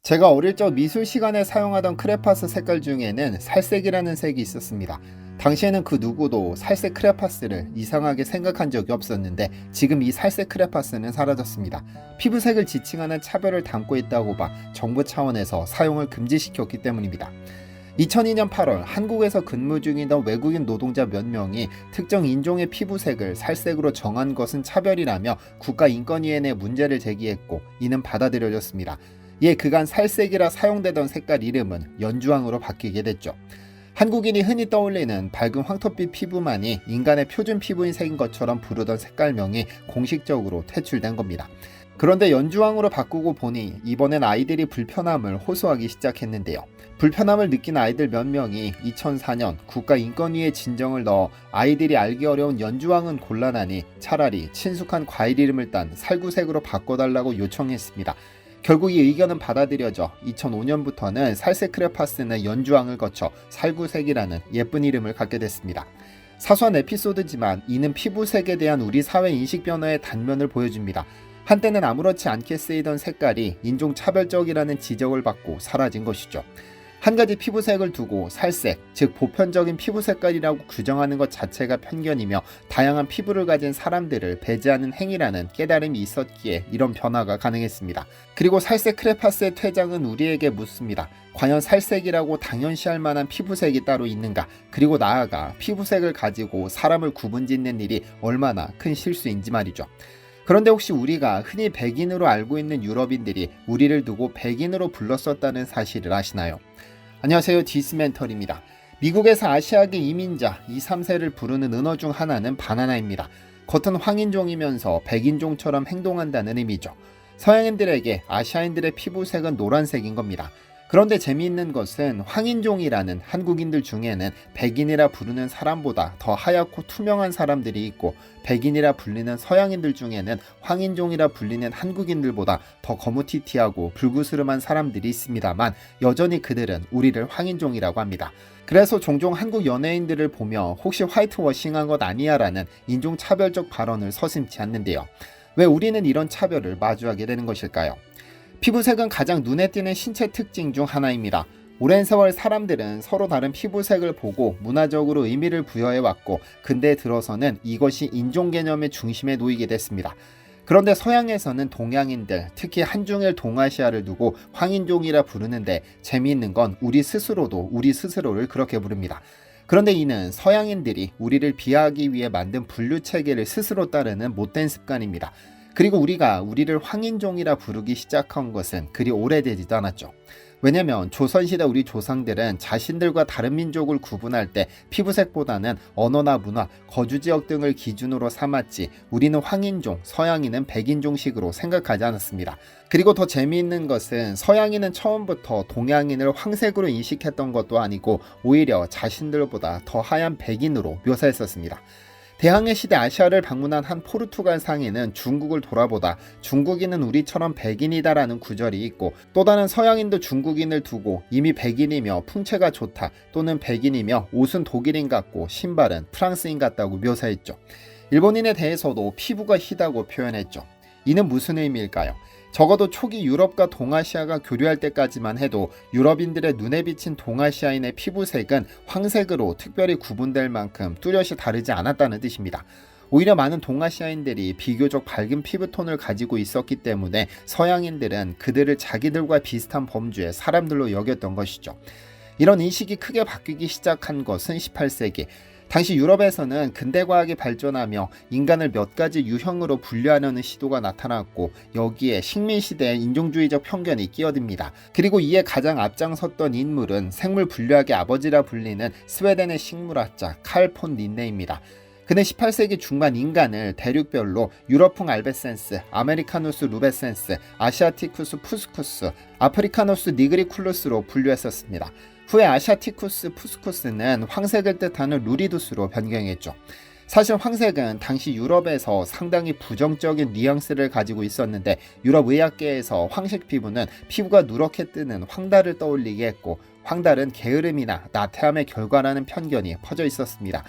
제가 어릴 적 미술 시간에 사용하던 크레파스 색깔 중에는 살색이라는 색이 있었습니다. 당시에는 그 누구도 살색 크레파스를 이상하게 생각한 적이 없었는데 지금 이 살색 크레파스는 사라졌습니다. 피부색을 지칭하는 차별을 담고 있다고 봐 정부 차원에서 사용을 금지시켰기 때문입니다. 2002년 8월 한국에서 근무 중이던 외국인 노동자 몇 명이 특정 인종의 피부색을 살색으로 정한 것은 차별이라며 국가인권위원회에 문제를 제기했고 이는 받아들여졌습니다. 이에 그간 살색이라 사용되던 색깔 이름은 연주황으로 바뀌게 됐죠. 한국인이 흔히 떠올리는 밝은 황토빛 피부만이 인간의 표준 피부인 색인 것처럼 부르던 색깔명이 공식적으로 퇴출된 겁니다. 그런데 연주황으로 바꾸고 보니 이번엔 아이들이 불편함을 호소하기 시작했는데요. 불편함을 느낀 아이들 몇 명이 2004년 국가인권위에 진정을 넣어 아이들이 알기 어려운 연주황은 곤란하니 차라리 친숙한 과일 이름을 딴 살구색으로 바꿔달라고 요청했습니다. 결국 이 의견은 받아들여져 2005년부터는 살색 크레파스는 연주황을 거쳐 살구색이라는 예쁜 이름을 갖게 됐습니다. 사소한 에피소드지만 이는 피부색에 대한 우리 사회 인식 변화의 단면을 보여줍니다. 한때는 아무렇지 않게 쓰이던 색깔이 인종차별적이라는 지적을 받고 사라진 것이죠. 한 가지 피부색을 두고 살색, 즉 보편적인 피부 색깔이라고 규정하는 것 자체가 편견이며 다양한 피부를 가진 사람들을 배제하는 행위라는 깨달음이 있었기에 이런 변화가 가능했습니다. 그리고 살색 크레파스의 퇴장은 우리에게 묻습니다. 과연 살색이라고 당연시할 만한 피부색이 따로 있는가? 그리고 나아가 피부색을 가지고 사람을 구분짓는 일이 얼마나 큰 실수인지 말이죠. 그런데 혹시 우리가 흔히 백인으로 알고 있는 유럽인들이 우리를 두고 백인으로 불렀었다는 사실을 아시나요? 안녕하세요, 디스멘털입니다. 미국에서 아시아계 이민자 2, 3세를 부르는 은어 중 하나는 바나나입니다. 겉은 황인종이면서 백인종처럼 행동한다는 의미죠. 서양인들에게 아시아인들의 피부색은 노란색인 겁니다. 그런데 재미있는 것은 황인종이라는 한국인들 중에는 백인이라 부르는 사람보다 더 하얗고 투명한 사람들이 있고 백인이라 불리는 서양인들 중에는 황인종이라 불리는 한국인들보다 더 거무튀튀하고 불구스름한 사람들이 있습니다만 여전히 그들은 우리를 황인종이라고 합니다. 그래서 종종 한국 연예인들을 보며 혹시 화이트워싱한 것 아니야 라는 인종차별적 발언을 서슴지 않는데요. 왜 우리는 이런 차별을 마주하게 되는 것일까요? 피부색은 가장 눈에 띄는 신체 특징 중 하나입니다. 오랜 세월 사람들은 서로 다른 피부색을 보고 문화적으로 의미를 부여해왔고 근대에 들어서는 이것이 인종 개념의 중심에 놓이게 됐습니다. 그런데 서양에서는 동양인들, 특히 한중일 동아시아를 두고 황인종이라 부르는데 재미있는 건 우리 스스로도 우리 스스로를 그렇게 부릅니다. 그런데 이는 서양인들이 우리를 비하하기 위해 만든 분류체계를 스스로 따르는 못된 습관입니다. 그리고 우리가 우리를 황인종이라 부르기 시작한 것은 그리 오래되지도 않았죠. 왜냐면 조선시대 우리 조상들은 자신들과 다른 민족을 구분할 때 피부색보다는 언어나 문화, 거주지역 등을 기준으로 삼았지 우리는 황인종, 서양인은 백인종식으로 생각하지 않았습니다. 그리고 더 재미있는 것은 서양인은 처음부터 동양인을 황색으로 인식했던 것도 아니고 오히려 자신들보다 더 하얀 백인으로 묘사했었습니다. 대항해 시대 아시아를 방문한 한 포르투갈 상인은 중국을 돌아보다 중국인은 우리처럼 백인이다라는 구절이 있고 또 다른 서양인도 중국인을 두고 이미 백인이며 풍채가 좋다 또는 백인이며 옷은 독일인 같고 신발은 프랑스인 같다고 묘사했죠. 일본인에 대해서도 피부가 희다고 표현했죠. 이는 무슨 의미일까요? 적어도 초기 유럽과 동아시아가 교류할 때까지만 해도 유럽인들의 눈에 비친 동아시아인의 피부색은 황색으로 특별히 구분될 만큼 뚜렷이 다르지 않았다는 뜻입니다. 오히려 많은 동아시아인들이 비교적 밝은 피부톤을 가지고 있었기 때문에 서양인들은 그들을 자기들과 비슷한 범주의 사람들로 여겼던 것이죠. 이런 인식이 크게 바뀌기 시작한 것은 18세기. 당시 유럽에서는 근대과학이 발전하며 인간을 몇 가지 유형으로 분류하려는 시도가 나타났고 여기에 식민시대의 인종주의적 편견이 끼어듭니다. 그리고 이에 가장 앞장섰던 인물은 생물 분류학의 아버지라 불리는 스웨덴의 식물학자 칼 폰 린네입니다. 그는 18세기 중반 인간을 대륙별로 유럽풍 알베센스, 아메리카누스 루베센스, 아시아티쿠스 푸스쿠스, 아프리카누스 니그리쿨루스로 분류했었습니다. 후에 아시아티쿠스 푸스쿠스는 황색을 뜻하는 루리두스로 변경했죠. 사실 황색은 당시 유럽에서 상당히 부정적인 뉘앙스를 가지고 있었는데 유럽 의학계에서 황색 피부는 피부가 누렇게 뜨는 황달을 떠올리게 했고 황달은 게으름이나 나태함의 결과라는 편견이 퍼져 있었습니다.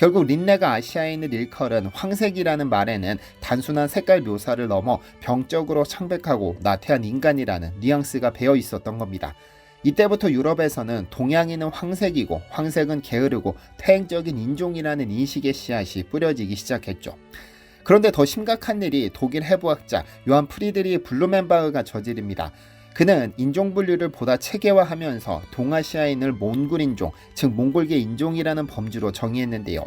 결국 린네가 아시아인을 일컬은 황색이라는 말에는 단순한 색깔 묘사를 넘어 병적으로 창백하고 나태한 인간이라는 뉘앙스가 배어 있었던 겁니다. 이때부터 유럽에서는 동양인은 황색이고 황색은 게으르고 퇴행적인 인종이라는 인식의 씨앗이 뿌려지기 시작했죠. 그런데 더 심각한 일이 독일 해부학자 요한 프리드리히 블루멘바흐가 저지릅니다. 그는 인종분류를 보다 체계화하면서 동아시아인을 몽골인종, 즉 몽골계 인종이라는 범주로 정의했는데요.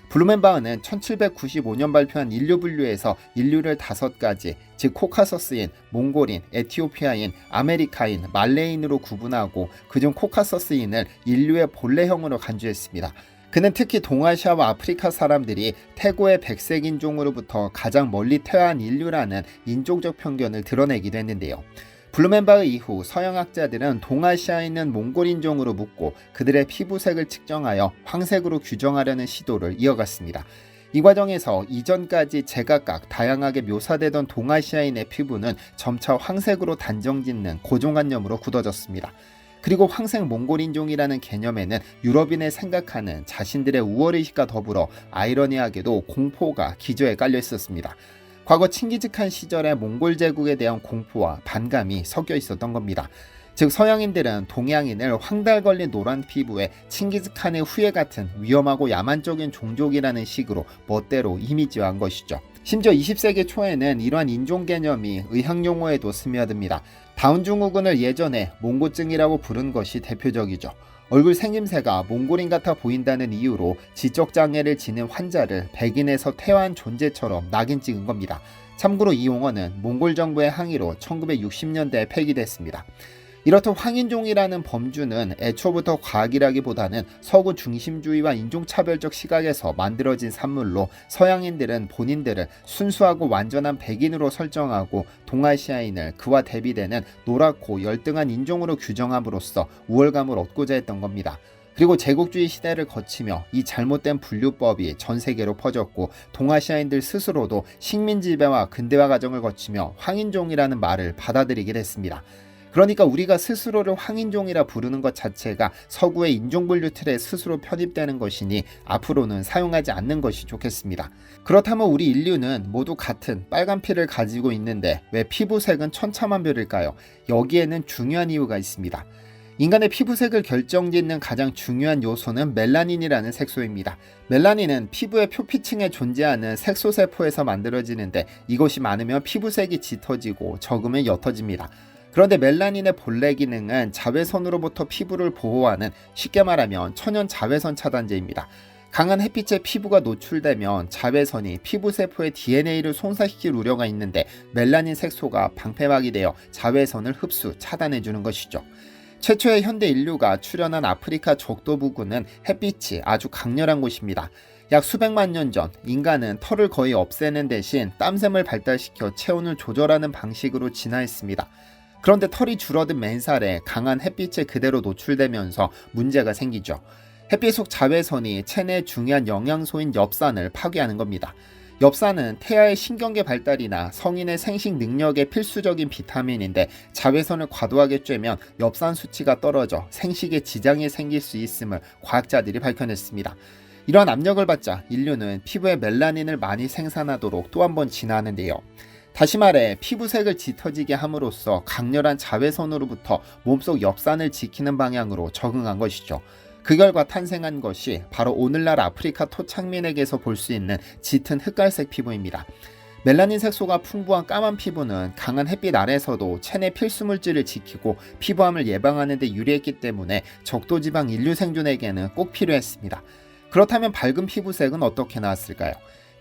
블루멘바흐는 1795년 발표한 인류분류에서 인류를 5가지, 즉 코카서스인, 몽골인, 에티오피아인, 아메리카인, 말레인으로 구분하고 그중 코카서스인을 인류의 본래형으로 간주했습니다. 그는 특히 동아시아와 아프리카 사람들이 태고의 백색 인종으로부터 가장 멀리 퇴화한 인류라는 인종적 편견을 드러내기도 했는데요. 블루멘바흐 이후 서양학자들은 동아시아인은 몽골인종으로 묻고 그들의 피부색을 측정하여 황색으로 규정하려는 시도를 이어갔습니다. 이 과정에서 이전까지 제각각 다양하게 묘사되던 동아시아인의 피부는 점차 황색으로 단정짓는 고정관념으로 굳어졌습니다. 그리고 황색 몽골인종이라는 개념에는 유럽인의 생각하는 자신들의 우월의식과 더불어 아이러니하게도 공포가 기저에 깔려 있었습니다. 과거 칭기즈칸 시절의 몽골 제국에 대한 공포와 반감이 섞여 있었던 겁니다. 즉 서양인들은 동양인을 황달 걸린 노란 피부에 칭기즈칸의 후예 같은 위험하고 야만적인 종족이라는 식으로 멋대로 이미지화한 것이죠. 심지어 20세기 초에는 이러한 인종 개념이 의학 용어에도 스며듭니다. 다운 증후군을 예전에 몽고증이라고 부른 것이 대표적이죠. 얼굴 생김새가 몽골인 같아 보인다는 이유로 지적장애를 지닌 환자를 백인에서 퇴화한 존재처럼 낙인 찍은 겁니다. 참고로 이 용어는 몽골 정부의 항의로 1960년대에 폐기됐습니다. 이렇듯 황인종이라는 범주는 애초부터 과학이라기보다는 서구 중심주의와 인종차별적 시각에서 만들어진 산물로 서양인들은 본인들을 순수하고 완전한 백인으로 설정하고 동아시아인을 그와 대비되는 노랗고 열등한 인종으로 규정함으로써 우월감을 얻고자 했던 겁니다. 그리고 제국주의 시대를 거치며 이 잘못된 분류법이 전 세계로 퍼졌고 동아시아인들 스스로도 식민 지배와 근대화 과정을 거치며 황인종이라는 말을 받아들이게 됐습니다. 그러니까 우리가 스스로를 황인종이라 부르는 것 자체가 서구의 인종분류 틀에 스스로 편입되는 것이니 앞으로는 사용하지 않는 것이 좋겠습니다. 그렇다면 우리 인류는 모두 같은 빨간 피를 가지고 있는데 왜 피부색은 천차만별일까요? 여기에는 중요한 이유가 있습니다. 인간의 피부색을 결정짓는 가장 중요한 요소는 멜라닌이라는 색소입니다. 멜라닌은 피부의 표피층에 존재하는 색소세포에서 만들어지는데 이것이 많으면 피부색이 짙어지고 적으면 옅어집니다. 그런데 멜라닌의 본래 기능은 자외선으로부터 피부를 보호하는, 쉽게 말하면 천연 자외선 차단제입니다. 강한 햇빛에 피부가 노출되면 자외선이 피부세포의 DNA를 손상시킬 우려가 있는데 멜라닌 색소가 방패막이 되어 자외선을 흡수, 차단해주는 것이죠. 최초의 현대 인류가 출현한 아프리카 적도 부근은 햇빛이 아주 강렬한 곳입니다. 약 수백만 년 전 인간은 털을 거의 없애는 대신 땀샘을 발달시켜 체온을 조절하는 방식으로 진화했습니다. 그런데 털이 줄어든 맨살에 강한 햇빛에 그대로 노출되면서 문제가 생기죠. 햇빛 속 자외선이 체내의 중요한 영양소인 엽산을 파괴하는 겁니다. 엽산은 태아의 신경계 발달이나 성인의 생식 능력에 필수적인 비타민인데 자외선을 과도하게 쬐면 엽산 수치가 떨어져 생식에 지장이 생길 수 있음을 과학자들이 밝혀냈습니다. 이러한 압력을 받자 인류는 피부에 멜라닌을 많이 생산하도록 또 한 번 진화하는데요. 다시 말해 피부색을 짙어지게 함으로써 강렬한 자외선으로부터 몸속 엽산을 지키는 방향으로 적응한 것이죠. 그 결과 탄생한 것이 바로 오늘날 아프리카 토착민에게서 볼 수 있는 짙은 흑갈색 피부입니다. 멜라닌 색소가 풍부한 까만 피부는 강한 햇빛 아래서도 체내 필수 물질을 지키고 피부암을 예방하는 데 유리했기 때문에 적도지방 인류 생존에게는 꼭 필요했습니다. 그렇다면 밝은 피부색은 어떻게 나왔을까요?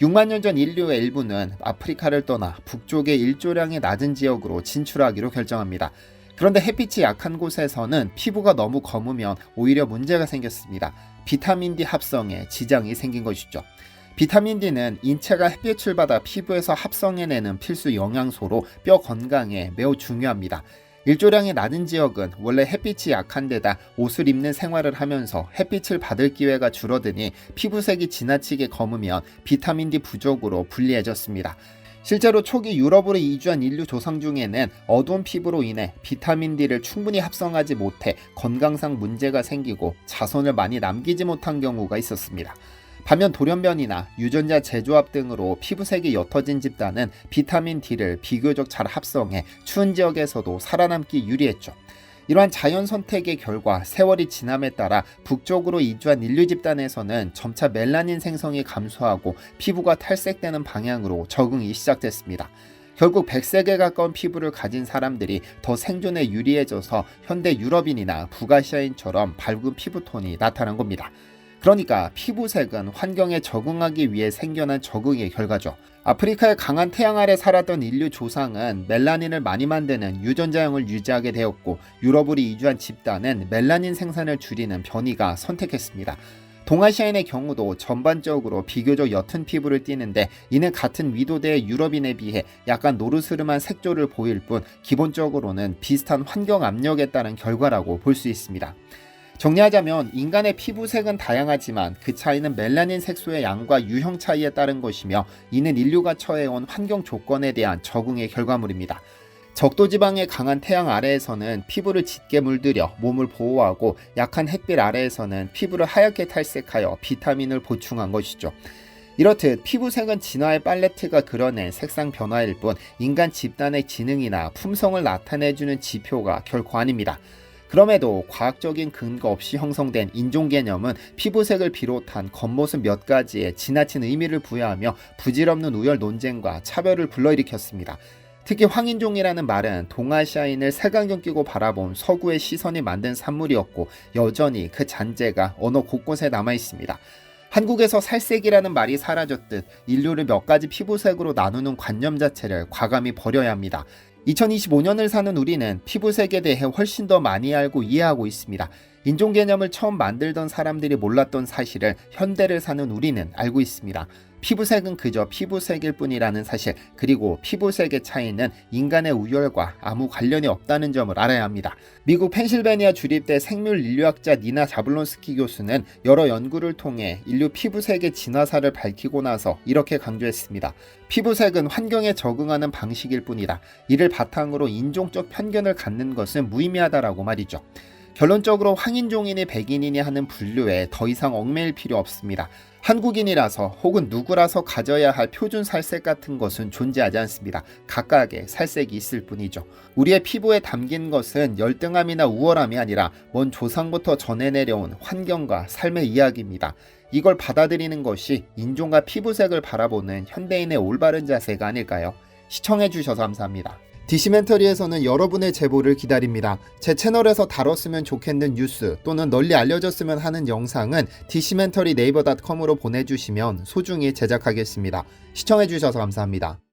6만 년 전 인류의 일부는 아프리카를 떠나 북쪽의 일조량이 낮은 지역으로 진출하기로 결정합니다. 그런데 햇빛이 약한 곳에서는 피부가 너무 검으면 오히려 문제가 생겼습니다. 비타민 D 합성에 지장이 생긴 것이죠. 비타민 D는 인체가 햇빛을 받아 피부에서 합성해내는 필수 영양소로 뼈 건강에 매우 중요합니다. 일조량이 낮은 지역은 원래 햇빛이 약한 데다 옷을 입는 생활을 하면서 햇빛을 받을 기회가 줄어드니 피부색이 지나치게 검으면 비타민 D 부족으로 불리해졌습니다. 실제로 초기 유럽으로 이주한 인류 조상 중에는 어두운 피부로 인해 비타민 D를 충분히 합성하지 못해 건강상 문제가 생기고 자손을 많이 남기지 못한 경우가 있었습니다. 반면 돌연변이나 유전자 재조합 등으로 피부색이 옅어진 집단은 비타민 D를 비교적 잘 합성해 추운 지역에서도 살아남기 유리했죠. 이러한 자연 선택의 결과 세월이 지남에 따라 북쪽으로 이주한 인류 집단에서는 점차 멜라닌 생성이 감소하고 피부가 탈색되는 방향으로 적응이 시작됐습니다. 결국 백색에 가까운 피부를 가진 사람들이 더 생존에 유리해져서 현대 유럽인이나 북아시아인처럼 밝은 피부톤이 나타난 겁니다. 그러니까 피부색은 환경에 적응하기 위해 생겨난 적응의 결과죠. 아프리카의 강한 태양 아래 살았던 인류 조상은 멜라닌을 많이 만드는 유전자형을 유지하게 되었고, 유럽으로 이주한 집단은 멜라닌 생산을 줄이는 변이가 선택했습니다. 동아시아인의 경우도 전반적으로 비교적 옅은 피부를 띠는데, 이는 같은 위도대의 유럽인에 비해 약간 노르스름한 색조를 보일 뿐 기본적으로는 비슷한 환경 압력에 따른 결과라고 볼 수 있습니다. 정리하자면 인간의 피부색은 다양하지만 그 차이는 멜라닌 색소의 양과 유형 차이에 따른 것이며, 이는 인류가 처해온 환경 조건에 대한 적응의 결과물입니다. 적도지방의 강한 태양 아래에서는 피부를 짙게 물들여 몸을 보호하고, 약한 햇빛 아래에서는 피부를 하얗게 탈색하여 비타민을 보충한 것이죠. 이렇듯 피부색은 진화의 팔레트가 그려낸 색상 변화일 뿐 인간 집단의 지능이나 품성을 나타내주는 지표가 결코 아닙니다. 그럼에도 과학적인 근거 없이 형성된 인종 개념은 피부색을 비롯한 겉모습 몇 가지에 지나친 의미를 부여하며 부질없는 우열 논쟁과 차별을 불러일으켰습니다. 특히 황인종이라는 말은 동아시아인을 색안경 끼고 바라본 서구의 시선이 만든 산물이었고, 여전히 그 잔재가 언어 곳곳에 남아 있습니다. 한국에서 살색이라는 말이 사라졌듯 인류를 몇 가지 피부색으로 나누는 관념 자체를 과감히 버려야 합니다. 2025년을 사는 우리는 피부색에 대해 훨씬 더 많이 알고 이해하고 있습니다. 인종 개념을 처음 만들던 사람들이 몰랐던 사실을 현대를 사는 우리는 알고 있습니다. 피부색은 그저 피부색일 뿐이라는 사실, 그리고 피부색의 차이는 인간의 우열과 아무 관련이 없다는 점을 알아야 합니다. 미국 펜실베니아 주립대 생물인류학자 니나 자블론스키 교수는 여러 연구를 통해 인류 피부색의 진화사를 밝히고 나서 이렇게 강조했습니다. 피부색은 환경에 적응하는 방식일 뿐이다. 이를 바탕으로 인종적 편견을 갖는 것은 무의미하다라고 말이죠. 결론적으로 황인종인이 백인인이 하는 분류에 더 이상 얽매일 필요 없습니다. 한국인이라서 혹은 누구라서 가져야 할 표준 살색 같은 것은 존재하지 않습니다. 각각의 살색이 있을 뿐이죠. 우리의 피부에 담긴 것은 열등함이나 우월함이 아니라 먼 조상부터 전해 내려온 환경과 삶의 이야기입니다. 이걸 받아들이는 것이 인종과 피부색을 바라보는 현대인의 올바른 자세가 아닐까요? 시청해주셔서 감사합니다. 디시멘터리에서는 여러분의 제보를 기다립니다. 제 채널에서 다뤘으면 좋겠는 뉴스 또는 널리 알려졌으면 하는 영상은 디시멘터리 네이버.com으로 보내주시면 소중히 제작하겠습니다. 시청해주셔서 감사합니다.